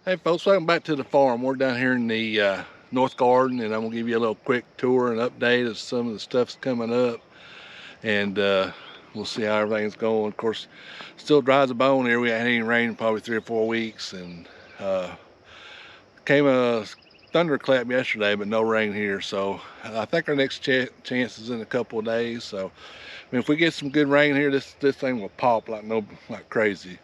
Hey folks, welcome back to the farm. We're down here in the North Garden, and I'm gonna give you a little quick tour and update of some of the stuff's coming up, and we'll see how everything's going. Of course, still dry as a bone here. We ain't had any rain in probably 3 or 4 weeks, and came a thunderclap yesterday, but no rain here. So I think our next chance is in a couple of days. So I mean, if we get some good rain here, this thing will pop like crazy.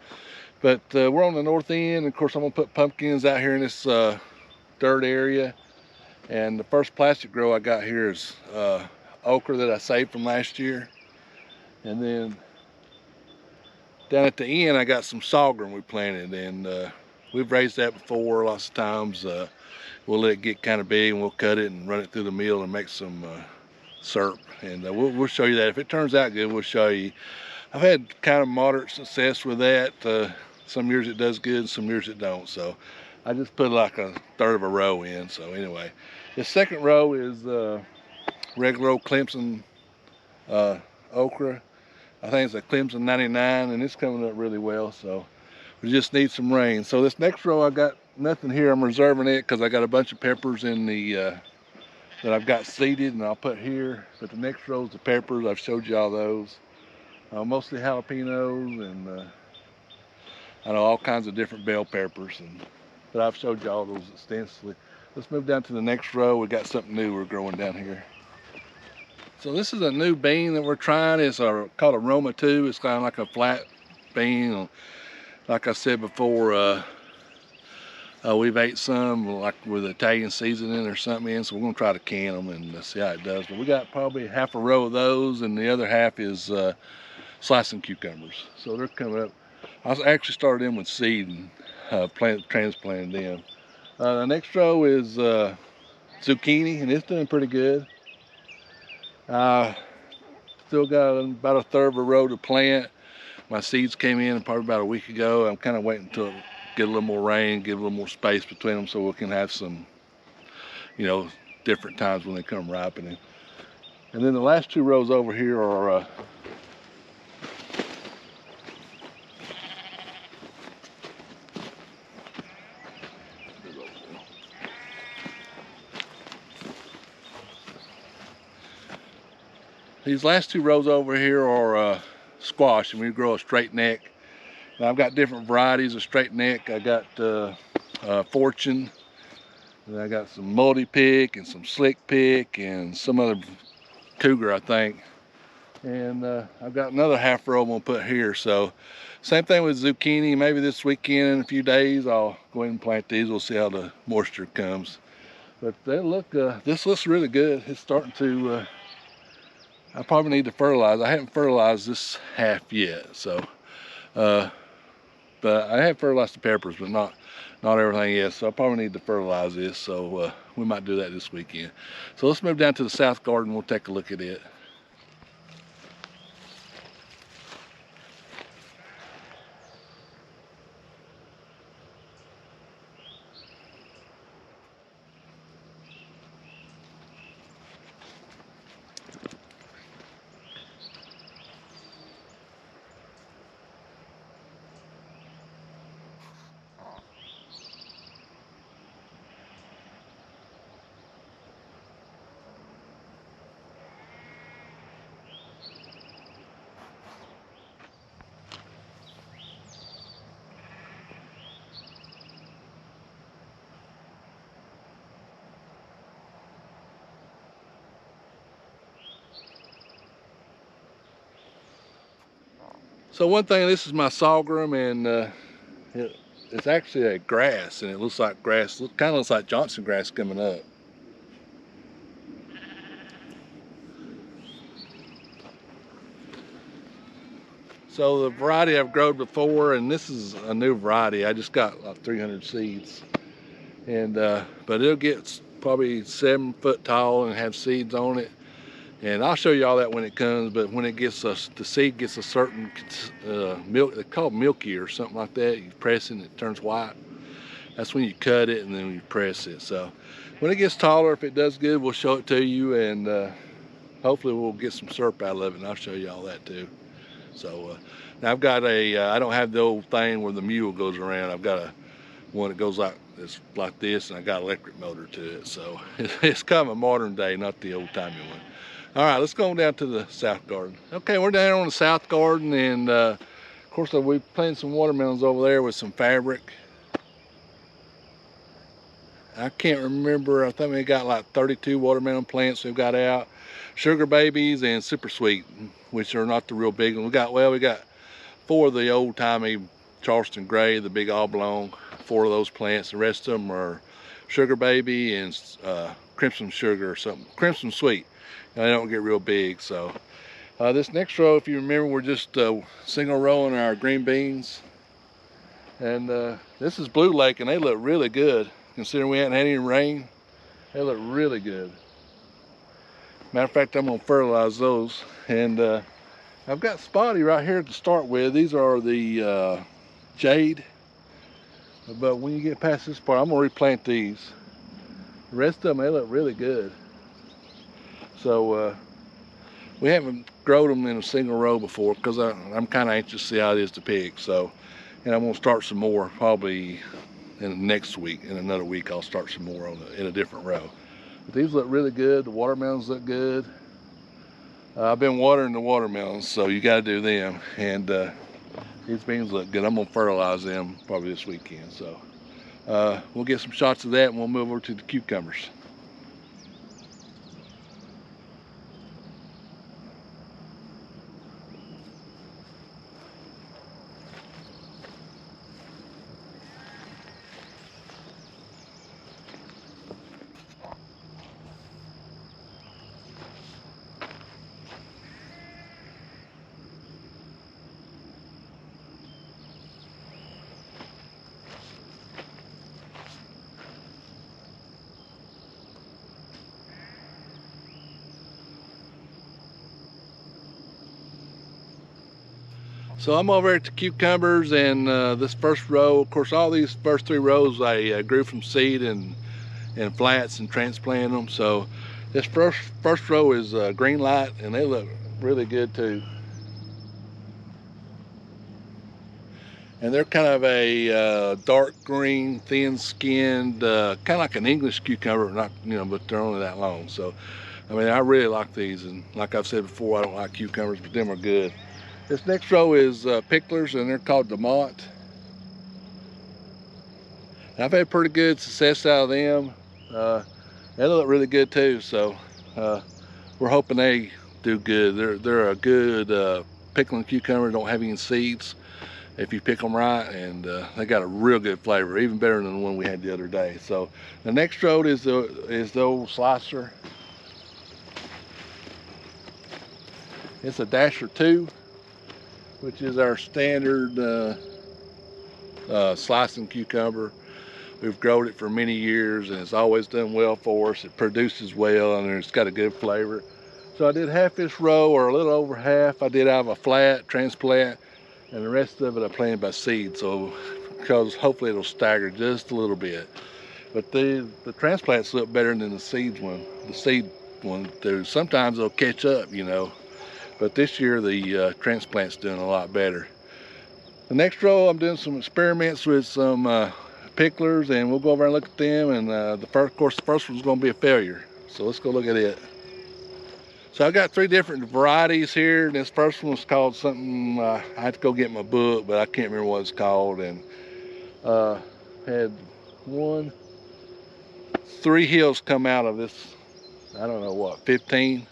But we're on the north end. Of course, I'm gonna put pumpkins out here in this dirt area. And the first plastic grow I got here is okra that I saved from last year. And then down at the end, I got some sorghum we planted, and we've raised that before lots of times. We'll let it get kind of big, and we'll cut it and run it through the mill and make some syrup. And we'll show you that. If it turns out good, we'll show you. I've had kind of moderate success with that. Some years it does good, some years it don't. So I just put like a third of a row in. So anyway, the second row is regular old Clemson okra. I think it's a Clemson 99, and it's coming up really well. So we just need some rain. So this next row, I got nothing here. I'm reserving it because I got a bunch of peppers in the that I've got seeded, and I'll put here. But the next row is the peppers. I've showed you all those. Mostly jalapenos and I know all kinds of different bell peppers, but I've showed you all those extensively. Let's move down to the next row. We got something new we're growing down here. So this is a new bean that we're trying. It's called a Roma 2. It's kind of like a flat bean. Like I said before, we've ate some like with Italian seasoning or something in, so we're gonna try to can them and see how it does. But we got probably half a row of those, and the other half is slicing cucumbers. So they're coming up. I actually started them with seed and transplanted them. The next row is zucchini, and it's doing pretty good. Still got about a third of a row to plant. My seeds came in probably about a week ago. I'm kind of waiting until get a little more rain, give a little more space between them so we can have some, different times when they come ripening. And then the last two rows over here are these last two rows over here are squash, and we grow a straight neck. Now I've got different varieties of straight neck. I got Fortune, and I got some multi-pick and some slick pick and some other cougar, I think. And I've got another half row I'm gonna put here. So same thing with zucchini. Maybe this weekend in a few days I'll go ahead and plant these. We'll see how the moisture comes. But they look, this looks really good. It's starting to, I probably need to fertilize. I haven't fertilized this half yet. So, but I have fertilized the peppers, but not everything yet. So I probably need to fertilize this. So we might do that this weekend. So let's move down to the south garden. We'll take a look at it. So one thing, this is my sorghum, and it's actually a grass, and it looks like grass. Kind of looks like Johnson grass coming up. So the variety I've grown before, and this is a new variety. I just got like 300 seeds, and but it'll get probably 7 foot tall and have seeds on it. And I'll show you all that when it comes, but when it gets the seed gets a certain milk, they call it milky or something like that. You press it and it turns white. That's when you cut it and then you press it. So when it gets taller, if it does good, we'll show it to you, and hopefully we'll get some syrup out of it, and I'll show you all that too. So now I've got I don't have the old thing where the mule goes around. I've got a one that goes like this, and I got an electric motor to it. So it's kind of a modern day, not the old timey one. All right, let's go on down to the south garden. Okay, we're down here on the south garden, and of course we planted some watermelons over there with some fabric. I can't remember, I think we got like 32 watermelon plants we've got out. Sugar babies and super sweet, which are not the real big ones. We got 4 of the old timey Charleston gray, the big oblong, 4 of those plants. The rest of them are sugar baby and crimson sugar or something, crimson sweet. And they don't get real big. So this next row, if you remember, we're just single rowing our green beans. And this is Blue Lake, and they look really good. Considering we hadn't had any rain, they look really good. Matter of fact, I'm gonna fertilize those. And I've got spotty right here to start with. These are the jade. But when you get past this part, I'm gonna replant these. The rest of them, they look really good. So we haven't grown them in a single row before because I'm kind of anxious to see how it is to pick. So, and I'm gonna start some more probably in next week. In another week, I'll start some more in a different row. But these look really good. The watermelons look good. I've been watering the watermelons, so you got to do them. And these beans look good. I'm gonna fertilize them probably this weekend. So we'll get some shots of that, and we'll move over to the cucumbers. So I'm over at the cucumbers, and this first row, of course, all these first 3 rows I grew from seed and flats and transplanted them. So this first row is green light, and they look really good too. And they're kind of a dark green, thin-skinned, kind of like an English cucumber, not, you know, but they're only that long. So, I mean, I really like these, and like I've said before, I don't like cucumbers, but them are good. This next row is picklers, and they're called Demont. And I've had pretty good success out of them. They look really good too, so we're hoping they do good. They're a good pickling cucumber. Don't have any seeds if you pick them right, and they got a real good flavor, even better than the one we had the other day. So the next row is the old slicer. It's a Dasher 2. Which is our standard slicing cucumber. We've grown it for many years, and it's always done well for us. It produces well, and it's got a good flavor. So I did half this row, or a little over half, I did out of a flat transplant, and the rest of it I planted by seed. So, because hopefully it'll stagger just a little bit. But the transplants look better than the seed one. The seed one, sometimes they'll catch up, you know. But this year the transplant's doing a lot better. The next row, I'm doing some experiments with some picklers, and we'll go over and look at them. And of course, the first one's going to be a failure. So let's go look at it. So I've got 3 different varieties here. This first one's called something, I had to go get my book, but I can't remember what it's called. And had 3 hills come out of this, I don't know what, 15.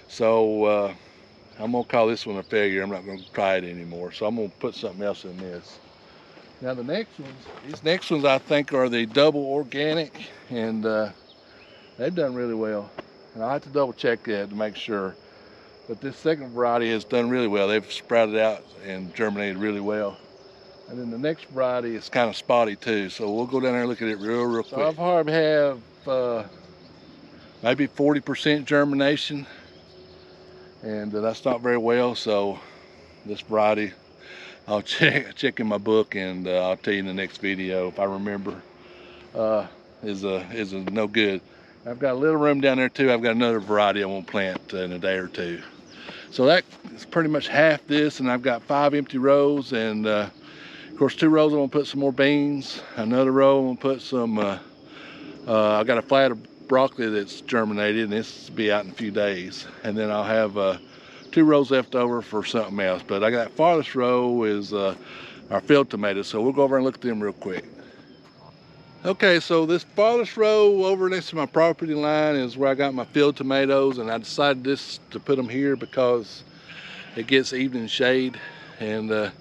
So I'm gonna call this one a failure. I'm not gonna try it anymore. So I'm gonna put something else in this. Now these next ones I think are the double organic, and they've done really well. And I'll have to double check that to make sure. But this second variety has done really well. They've sprouted out and germinated really well. And then the next variety is kind of spotty too. So we'll go down there and look at it real quick. So I've probably have maybe 40% germination. And that's not very well, so this variety I'll check in my book, and I'll tell you in the next video if I remember is a no good. I've got a little room down there too. I've got another variety I won't plant in a day or 2. So that is pretty much half this, and I've got 5 empty rows. And of course, 2 rows I'm gonna put some more beans. Another row I'm gonna put some, I got a flat of broccoli that's germinated, and this will be out in a few days. And then I'll have 2 rows left over for something else. But I got that farthest row is our field tomatoes, so we'll go over and look at them real quick. Okay, so this farthest row over next to my property line is where I got my field tomatoes, and I decided to put them here because it gets evening shade and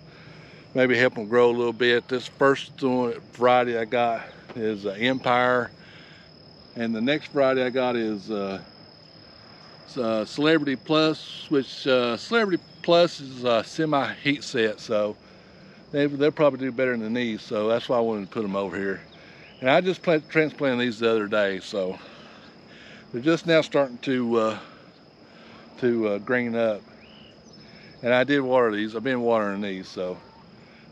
maybe help them grow a little bit. This first variety I got is Empire, and the next variety I got is Celebrity Plus, which Celebrity Plus is semi heat set, so they'll probably do better than these, so that's why I wanted to put them over here. And I just transplanted these the other day, so they're just now starting to green up. And I did water these. I've been watering these, so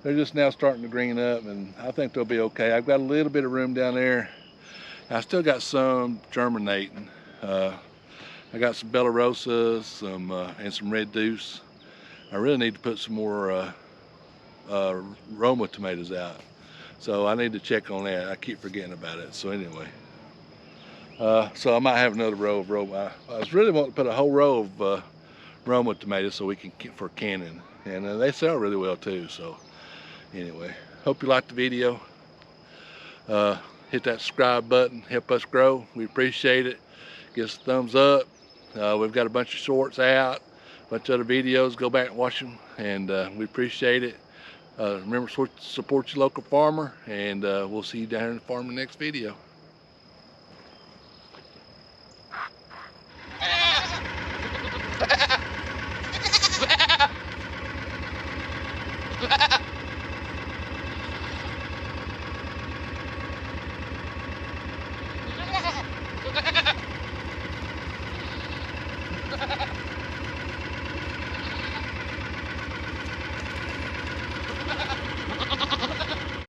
they're just now starting to green up, and I think they'll be okay. I've got a little bit of room down there. I still got some germinating. I got some Bella Rosas, and some Red Deuce. I really need to put some more Roma tomatoes out. So I need to check on that. I keep forgetting about it. So anyway, so I might have another row of Roma. I was really wanting to put a whole row of Roma tomatoes so we can keep for canning, and they sell really well too. So anyway, hope you liked the video. Hit that subscribe button, help us grow. We appreciate it. Give us a thumbs up. We've got a bunch of shorts out, a bunch of other videos. Go back and watch them, and we appreciate it. Remember to support your local farmer, and we'll see you down here in the farm in the next video. Ha ha ha!